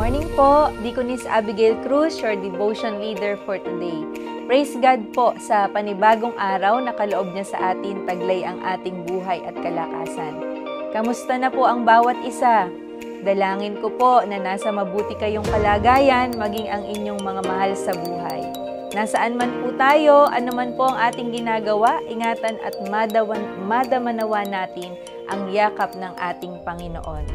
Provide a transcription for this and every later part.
morning po, Deaconess Abigail Cruz, your devotion leader for today. Praise God po sa panibagong araw na kaloob niya sa atin, taglay ang ating buhay at kalakasan. Kamusta na po ang bawat isa? Dalangin ko po na nasa mabuti kayong kalagayan, maging ang inyong mga mahal sa buhay. Nasaan man po tayo, anuman po ang ating ginagawa, ingatan at madamanawa natin ang yakap ng ating Panginoon.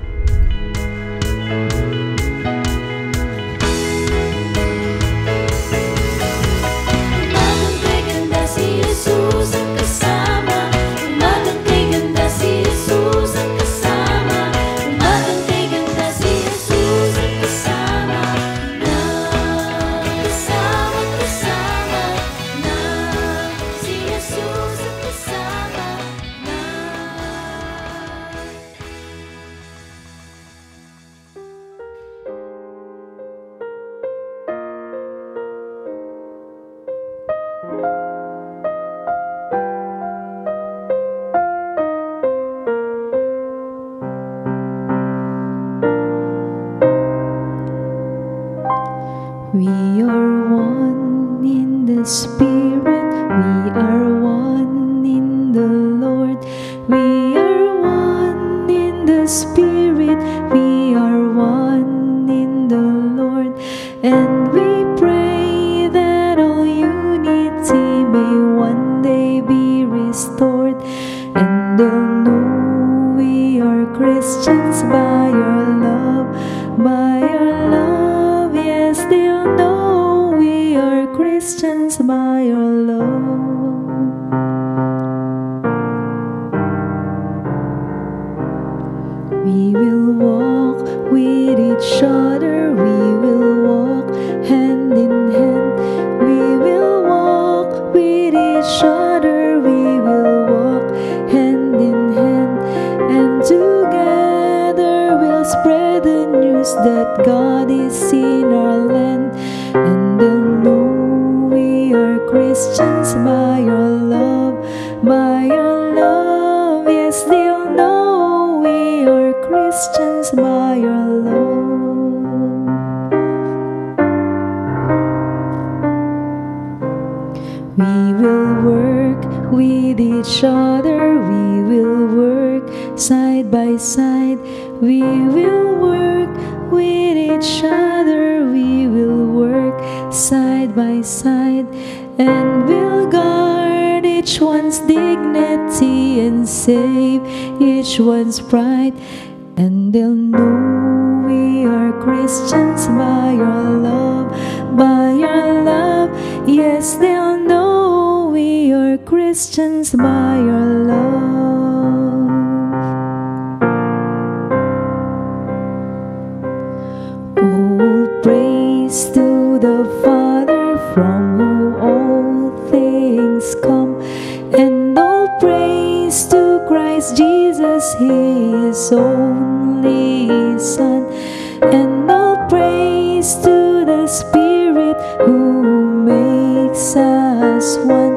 We are one in the Spirit, we are one in the Lord. We are one in the Spirit, we are one in the Lord. And we pray that all unity may one day be restored. And they'll know we are Christians by your love, by your love. Yes, they'll know we are Christians by your love. We will walk with each other, we will walk hand in hand. We will walk with each other, we will walk hand in hand. And together we'll spread the news that God is in our land. And they'll know we are Christians by your love, by your love. Yes, they'll know we are Christians by your love. We will work with each other, we will work side by side. We will work with each other, we will work side by side. And we'll guard each one's dignity and save each one's pride. And they'll know we are Christians by your love, by your love. Yes, they'll know we are Christians by your love. All praise to the Father, from whom all things come, and all praise to Christ Jesus, His only Son. And all praise to the Spirit who makes us one.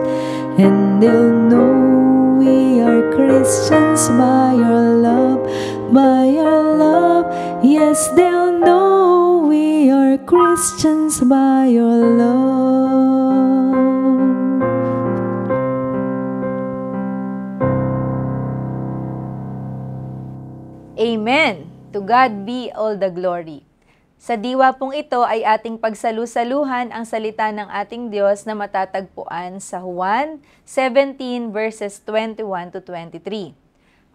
And they'll know we are Christians by your love, by your love. Yes, they'll know we are Christians by your love. Amen! To God be all the glory. Sa diwa pong ito ay ating pagsalusaluhan ang salita ng ating Diyos na matatagpuan sa Juan 17 verses 21 to 23.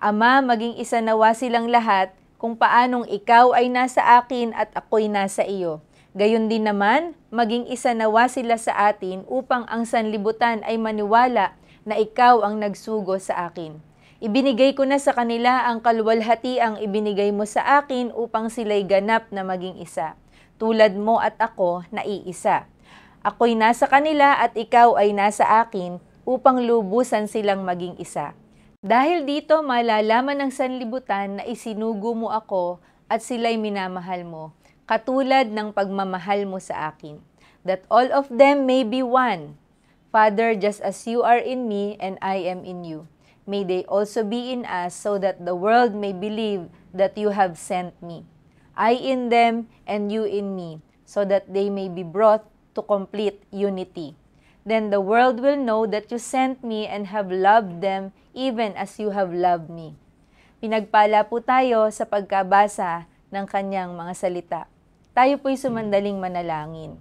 Ama, maging isa nawa silang lahat kung paanong ikaw ay nasa akin at ako'y nasa iyo. Gayon din naman, maging isa nawa sila sa atin upang ang sanlibutan ay maniwala na ikaw ang nagsugo sa akin. Ibinigay ko na sa kanila ang kaluwalhatiang ibinigay mo sa akin upang sila'y ganap na maging isa. Tulad mo at ako na iisa. Ako'y nasa kanila at ikaw ay nasa akin upang lubusan silang maging isa. Dahil dito malalaman ng sanlibutan na isinugo mo ako at sila'y minamahal mo, katulad ng pagmamahal mo sa akin. That all of them may be one. Father, just as you are in me and I am in you, may they also be in us, so that the world may believe that you have sent me. I in them and you in me, so that they may be brought to complete unity. Then the world will know that you sent me and have loved them even as you have loved me. Pinagpala po tayo sa pagkabasa ng kanyang mga salita. Tayo po'y sumandaling manalangin.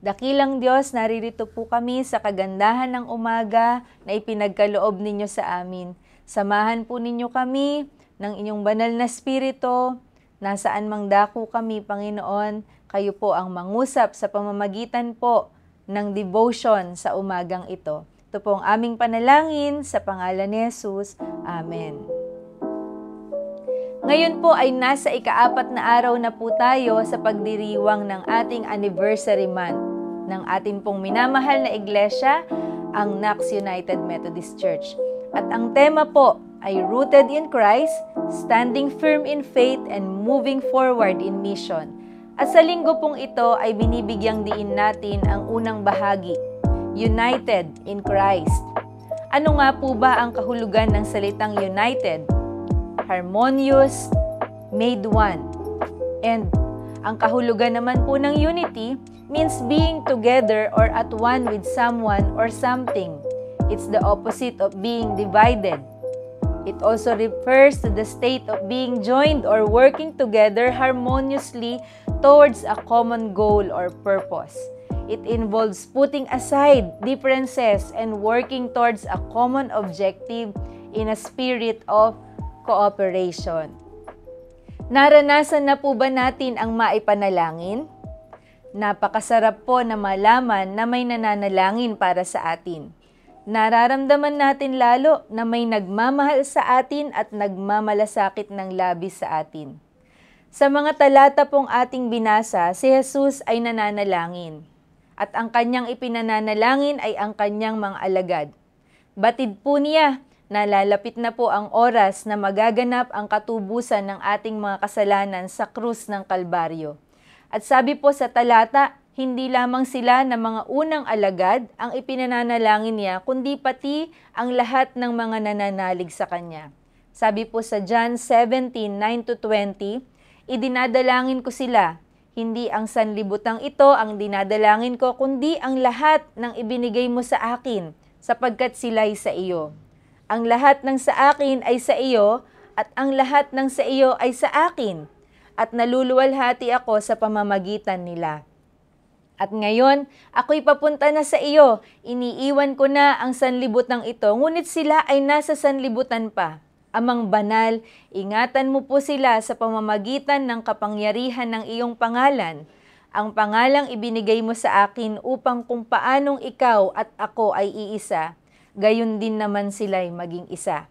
Dakilang Diyos, naririto po kami sa kagandahan ng umaga na ipinagkaloob ninyo sa amin. Samahan po ninyo kami ng inyong banal na spirito. Nasaan mang dako kami, Panginoon, kayo po ang mangusap sa pamamagitan po ng devotion sa umagang ito. Ito po ang aming panalangin sa pangalan ni Jesus. Amen. Ngayon po ay nasa ika-4 na araw na po tayo sa pagdiriwang ng ating anniversary month ng ating pong minamahal na iglesia, ang Knox United Methodist Church. At ang tema po ay Rooted in Christ, Standing Firm in Faith, and Moving Forward in Mission. At sa linggo pong ito ay binibigyang diin natin ang unang bahagi, United in Christ. Ano nga po ba ang kahulugan ng salitang united? Harmonious, made one. And ang kahulugan naman po ng unity means being together or at one with someone or something. It's the opposite of being divided. It also refers to the state of being joined or working together harmoniously towards a common goal or purpose. It involves putting aside differences and working towards a common objective in a spirit of cooperation. Naranasan na po ba natin ang maipanalangin? Napakasarap po na malaman na may nananalangin para sa atin. Nararamdaman natin lalo na may nagmamahal sa atin at nagmamalasakit ng labis sa atin. Sa mga talata pong ating binasa, si Jesus ay nananalangin. At ang kanyang ipinananalangin ay ang kanyang mga alagad. Batid po niya, nalalapit na po ang oras na magaganap ang katubusan ng ating mga kasalanan sa krus ng Kalbaryo. At sabi po sa talata, hindi lamang sila na mga unang alagad ang ipinananalangin niya, kundi pati ang lahat ng mga nananalig sa kanya. Sabi po sa John 17:9-20, idinadalangin ko sila, hindi ang sanlibutang ito ang dinadalangin ko, kundi ang lahat ng ibinigay mo sa akin, sapagkat sila'y sa iyo. Ang lahat ng sa akin ay sa iyo, at ang lahat ng sa iyo ay sa akin, at naluluwalhati ako sa pamamagitan nila. At ngayon, ako'y papunta na sa iyo, iniiwan ko na ang sanlibutan ito, ngunit sila ay nasa sanlibutan pa. Amang banal, ingatan mo po sila sa pamamagitan ng kapangyarihan ng iyong pangalan, ang pangalang ibinigay mo sa akin upang kung paanong ikaw at ako ay iisa, gayon din naman sila'y maging isa.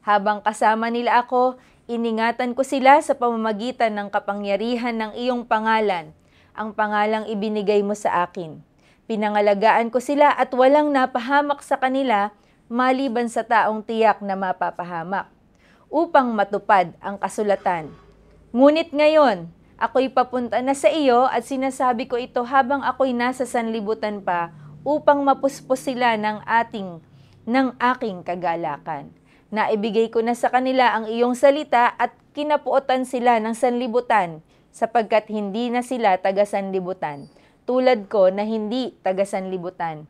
Habang kasama nila ako, iningatan ko sila sa pamamagitan ng kapangyarihan ng iyong pangalan, ang pangalang ibinigay mo sa akin. Pinangalagaan ko sila at walang napahamak sa kanila maliban sa taong tiyak na mapapahamak, upang matupad ang kasulatan. Ngunit ngayon, ako'y papunta na sa iyo at sinasabi ko ito habang ako'y nasa sanlibutan pa upang mapuspos sila ng aking kagalakan. Naibigay ko na sa kanila ang iyong salita at kinapuotan sila ng sanlibutan sapagkat hindi na sila taga-sanlibutan, tulad ko na hindi taga-sanlibutan.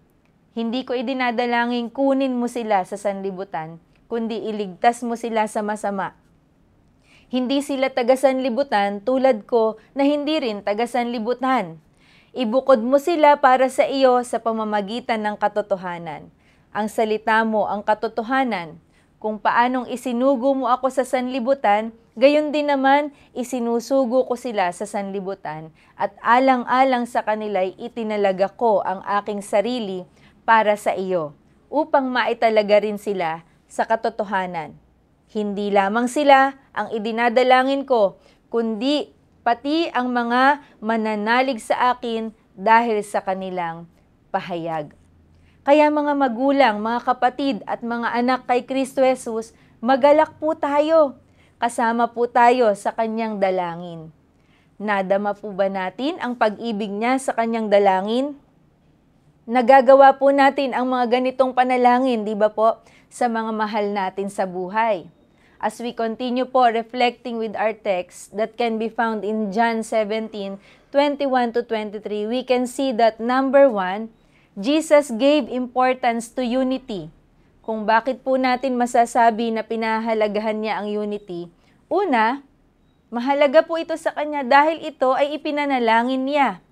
Hindi ko idinadalangin kunin mo sila sa sanlibutan, kundi iligtas mo sila sa masama. Hindi sila taga-sanlibutan tulad ko na hindi rin taga-sanlibutan. Ibukod mo sila para sa iyo sa pamamagitan ng katotohanan. Ang salita mo ang katotohanan. Kung paanong isinugo mo ako sa sanlibutan, gayon din naman isinusugo ko sila sa sanlibutan at alang-alang sa kanila'y itinalaga ko ang aking sarili para sa iyo, upang maitalaga rin sila sa katotohanan. Hindi lamang sila ang idinadalangin ko, kundi pati ang mga mananalig sa akin dahil sa kanilang pahayag. Kaya mga magulang, mga kapatid at mga anak kay Kristo Jesus, magalak po tayo. Kasama po tayo sa kanyang dalangin. Nadama po ba natin ang pag-ibig niya sa kanyang dalangin? Nagagawa po natin ang mga ganitong panalangin, di ba po, sa mga mahal natin sa buhay. as we continue po reflecting with our text that can be found in John 17:21 to 23, we can see that number 1, Jesus gave importance to unity. Kung bakit po natin masasabi na pinahalagahan niya ang unity? Una, mahalaga po ito sa kanya dahil ito ay ipinanalangin niya.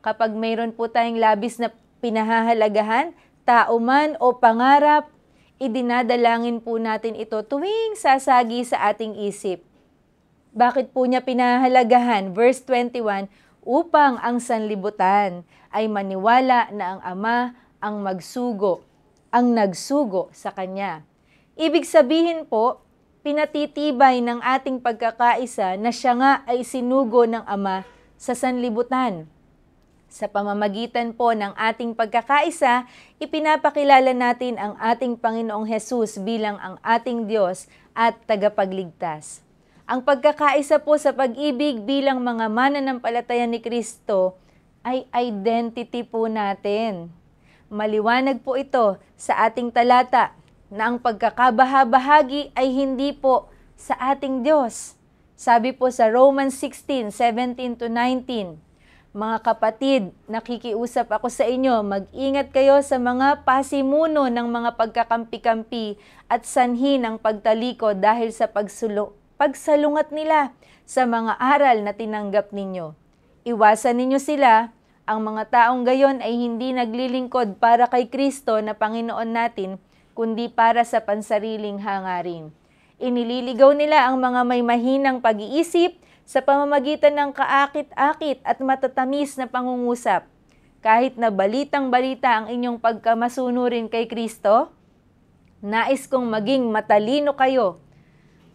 Kapag mayroon po tayong labis na pinahahalagahan, tao man o pangarap, idinadalangin po natin ito tuwing sasagi sa ating isip. Bakit po niya pinahalagahan? Verse 21, upang ang sanlibutan ay maniwala na ang Ama ang nagsugo sa Kanya. Ibig sabihin po, pinatitibay ng ating pagkakaisa na siya nga ay sinugo ng Ama sa sanlibutan. Sa pamamagitan po ng ating pagkakaisa, ipinapakilala natin ang ating Panginoong Hesus bilang ang ating Diyos at tagapagligtas. Ang pagkakaisa po sa pag-ibig bilang mga mananampalataya ni Kristo ay identity po natin. Maliwanag po ito sa ating talata na ang pagkakabahabahagi ay hindi po sa ating Diyos. Sabi po sa Romans 16:17 to 19, mga kapatid, nakikiusap ako sa inyo, mag-ingat kayo sa mga pasimuno ng mga pagkakampi-kampi at sanhi ng pagtalikod dahil sa pagsalungat nila sa mga aral na tinanggap ninyo. Iwasan ninyo sila, ang mga taong gayon ay hindi naglilingkod para kay Kristo na Panginoon natin, kundi para sa pansariling hangarin. Inililigaw nila ang mga may mahinang pag-iisip sa pamamagitan ng kaakit-akit at matatamis na pangungusap. Kahit na balitang-balita ang inyong pagkamasunurin kay Kristo, nais kong maging matalino kayo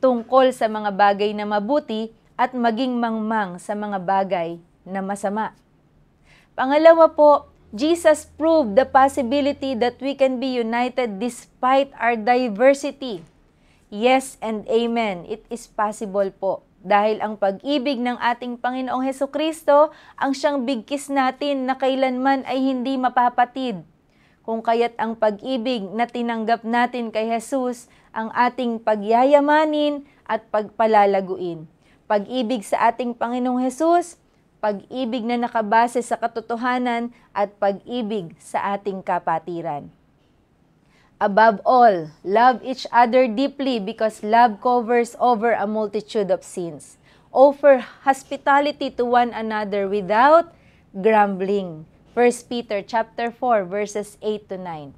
tungkol sa mga bagay na mabuti at maging mangmang sa mga bagay na masama. Pangalawa po, Jesus proved the possibility that we can be united despite our diversity. Yes and amen, it is possible po. Dahil ang pag-ibig ng ating Panginoong Hesukristo ang siyang bigkis natin na kailanman ay hindi mapapatid. Kung kaya't ang pag-ibig na tinanggap natin kay Jesus ang ating pagyayamanin at pagpalalaguin. Pag-ibig sa ating Panginoong Jesus, pag-ibig na nakabase sa katotohanan at pag-ibig sa ating kapatiran. Above all, love each other deeply because love covers over a multitude of sins. Offer hospitality to one another without grumbling. 1 Peter chapter 4 verses 8 to 9.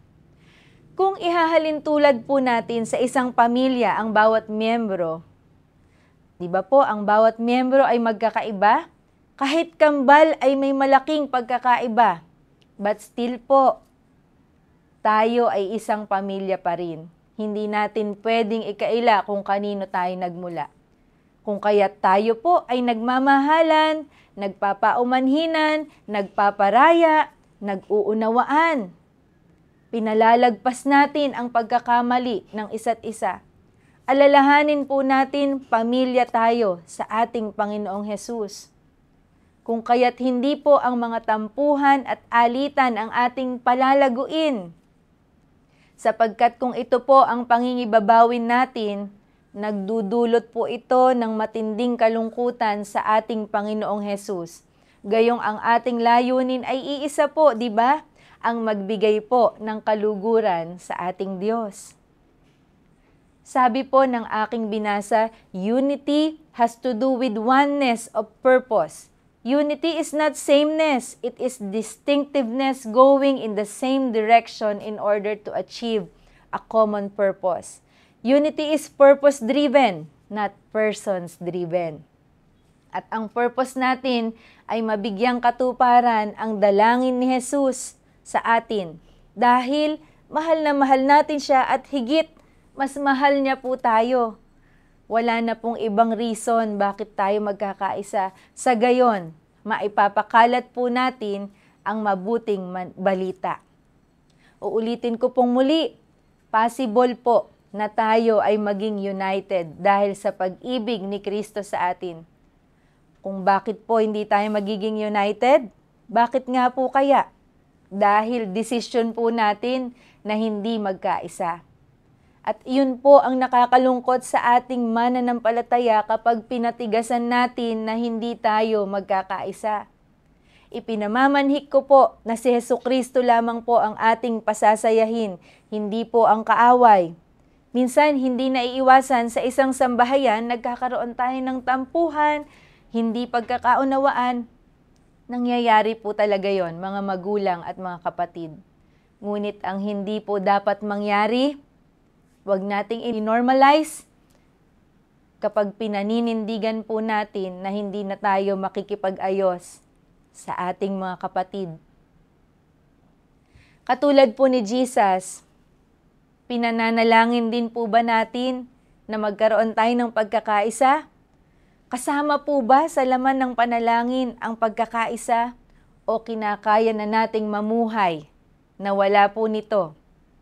Kung ihahalin tulad po natin sa isang pamilya ang bawat miyembro, di ba po ang bawat miyembro ay magkakaiba? Kahit kambal ay may malaking pagkakaiba. But still po, tayo ay isang pamilya pa rin. Hindi natin pwedeng ikaila kung kanino tayo nagmula. Kung kaya't tayo po ay nagmamahalan, nagpapaumanhinan, nagpaparaya, nag-uunawaan. Pinalalagpas natin ang pagkakamali ng isa't isa. Alalahanin po natin, pamilya tayo sa ating Panginoong Hesus. Kung kaya't hindi po ang mga tampuhan at alitan ang ating palalaguin. Sapagkat kung ito po ang pangingibabawin natin, nagdudulot po ito ng matinding kalungkutan sa ating Panginoong Hesus. Gayong ang ating layunin ay iisa po, di ba? Ang magbigay po ng kaluguran sa ating Diyos. Sabi po ng aking binasa, unity has to do with oneness of purpose. Unity is not sameness, it is distinctiveness going in the same direction in order to achieve a common purpose. Unity is purpose-driven, not persons-driven. At ang purpose natin ay mabigyang katuparan ang dalangin ni Jesus sa atin. Dahil mahal na mahal natin siya at higit, mas mahal niya po tayo. Wala na pong ibang reason bakit tayo magkakaisa. Sa gayon, maipapakalat po natin ang mabuting balita. Uulitin ko pong muli, possible po na tayo ay maging united dahil sa pag-ibig ni Kristo sa atin. Kung bakit po hindi tayo magiging united? Bakit nga po kaya? Dahil desisyon po natin na hindi magkaisa. At iyon po ang nakakalungkot sa ating mananampalataya kapag pinatigasan natin na hindi tayo magkakaisa. Ipinamamanhik ko po na si Hesukristo lamang po ang ating pasasayahin, hindi po ang kaaway. Minsan, hindi naiiwasan sa isang sambahayan, nagkakaroon tayo ng tampuhan, hindi pagkakaunawaan. Nangyayari po talaga yon, mga magulang at mga kapatid. Ngunit ang hindi po dapat mangyari, huwag nating i-normalize kapag pinaninindigan po natin na hindi na tayo makikipag-ayos sa ating mga kapatid. Katulad po ni Jesus, pinananalangin din po ba natin na magkaroon tayo ng pagkakaisa? Kasama po ba sa laman ng panalangin ang pagkakaisa o kinakaya na nating mamuhay na wala po nito?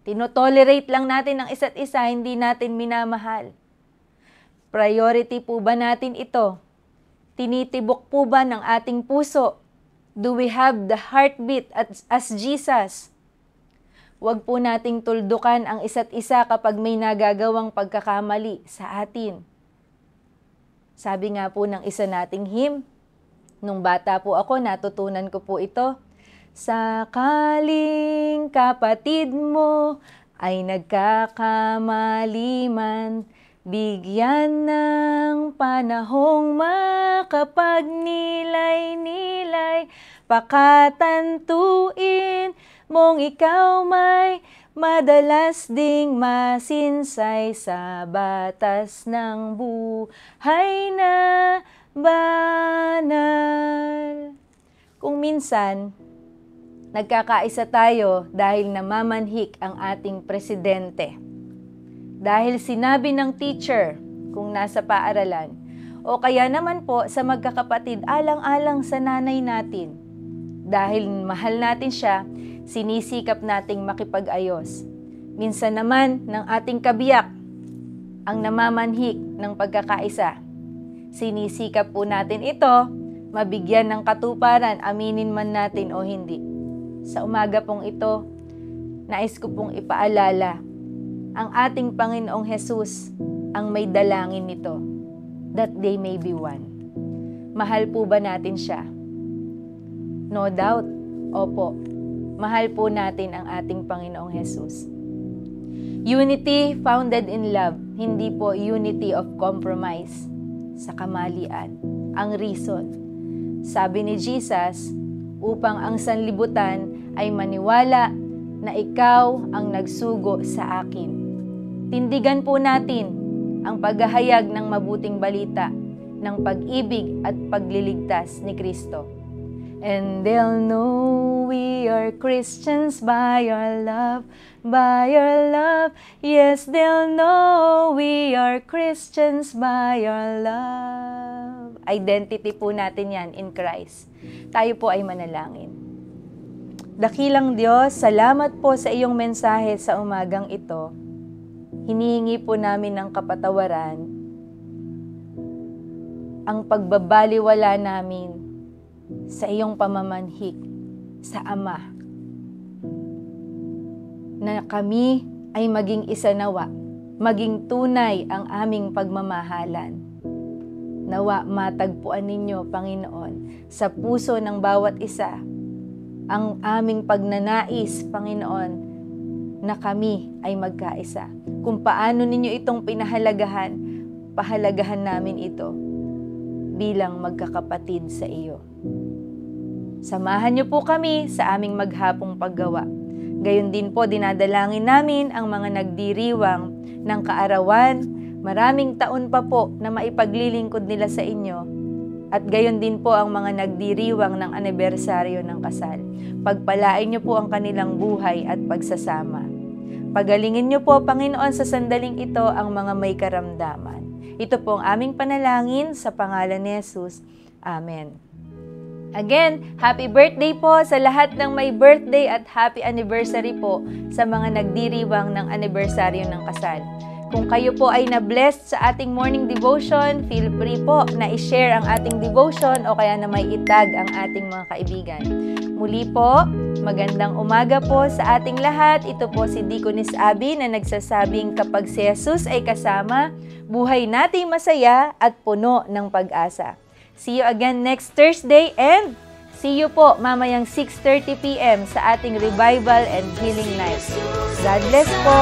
Tinotolerate lang natin ang isa't isa, hindi natin minamahal. Priority po ba natin ito? Tinitibok po ba ng ating puso? Do we have the heartbeat as Jesus? Huwag po nating tuldukan ang isa't isa kapag may nagagawang pagkakamali sa atin. Sabi nga po ng isa nating hymn, nung bata po ako, natutunan ko po ito. Sakaling kapatid mo ay nagkakamali man, bigyan ng panahong makapagnilay-nilay, pakatantuin mong ikaw may madalas ding masinsay sa batas ng buhay na banal. Kung minsan, nagkakaisa tayo dahil namamanhik ang ating presidente. Dahil sinabi ng teacher kung nasa paaralan, o kaya naman po sa magkakapatid alang-alang sa nanay natin. Dahil mahal natin siya, sinisikap nating makipag-ayos. Minsan naman ng ating kabiyak ang namamanhik ng pagkakaisa. Sinisikap po natin ito, mabigyan ng katuparan, aminin man natin o hindi. Sa umaga pong ito, nais ko pong ipaalala, ang ating Panginoong Hesus ang may dalangin nito, that they may be one. Mahal po ba natin siya? No doubt, opo. Mahal po natin ang ating Panginoong Hesus. Unity founded in love, hindi po unity of compromise sa kamalian. Ang reason, sabi ni Jesus, upang ang sanlibutan ay maniwala na ikaw ang nagsugo sa akin. Tindigan po natin ang paghahayag ng mabuting balita ng pag-ibig at pagliligtas ni Kristo. And they'll know we are Christians by our love, by our love. Yes, they'll know we are Christians by our love. Identity po natin yan in Christ. Tayo po ay manalangin. Dakilang Diyos, salamat po sa iyong mensahe sa umagang ito. Hinihingi po namin ng kapatawaran ang pagbabaliwala namin sa iyong pamamanhik sa Ama, na kami ay maging isa nawa, maging tunay ang aming pagmamahalan. Nawa matagpuan ninyo, Panginoon, sa puso ng bawat isa ang aming pagnanais, Panginoon, na kami ay magkaisa. Kung paano ninyo itong pinahalagahan, pahalagahan namin ito bilang magkakapatid sa iyo. Samahan niyo po kami sa aming maghapong paggawa. Gayon din po dinadalangin namin ang mga nagdiriwang ng kaarawan, maraming taon pa po na maipaglilingkod nila sa inyo. At gayon din po ang mga nagdiriwang ng anibersaryo ng kasal. Pagpalain niyo po ang kanilang buhay at pagsasama. Pagalingin niyo po, Panginoon, sa sandaling ito ang mga may karamdaman. Ito po ang aming panalangin sa pangalan ni Jesus. Amen. Again, happy birthday po sa lahat ng may birthday at happy anniversary po sa mga nagdiriwang ng anibersaryo ng kasal. Kung kayo po ay na-blessed sa ating morning devotion, feel free po na i-share ang ating devotion o kaya na may itag ang ating mga kaibigan. Muli po, magandang umaga po sa ating lahat. Ito po si Deaconess Abby na nagsasabing kapag si Jesus ay kasama, buhay nating masaya at puno ng pag-asa. See you again next Thursday and see you po mamayang 6:30 p.m. sa ating Revival and Healing Night. God bless po!